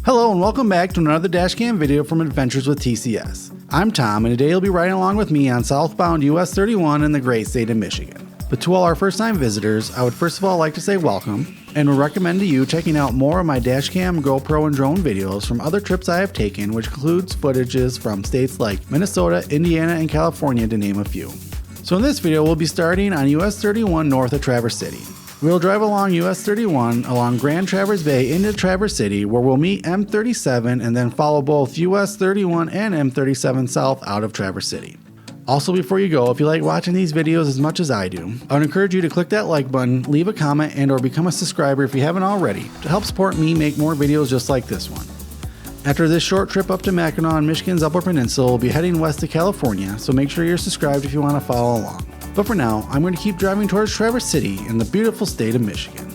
Hello and welcome back to another Dashcam video from Adventures with TCS. I'm Tom and today you'll be riding along with me on southbound US 31 in the great state of Michigan. But to all our first time visitors, I would first of all like to say welcome and would recommend to you checking out more of my Dashcam, GoPro, and drone videos from other trips I have taken, which includes footages from states like Minnesota, Indiana, and California to name a few. So in this video we'll be starting on US 31 north of Traverse City. We'll drive along US 31 along Grand Traverse Bay into Traverse City where we'll meet M37 and then follow both US 31 and M37 south out of Traverse City. Also, before you go, if you like watching these videos as much as I do, I would encourage you to click that like button, leave a comment, and or become a subscriber if you haven't already to help support me make more videos just like this one. After this short trip up to Mackinaw and Michigan's Upper Peninsula, we'll be heading west to California, so make sure you're subscribed if you want to follow along. But for now, I'm going to keep driving towards Traverse City in the beautiful state of Michigan.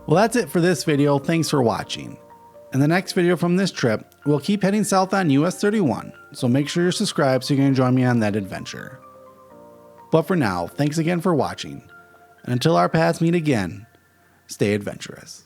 Well, that's it for this video. Thanks for watching. In the next video from this trip, we'll keep heading south on US 31, so make sure you're subscribed so you can join me on that adventure. But for now, thanks again for watching, and until our paths meet again, stay adventurous.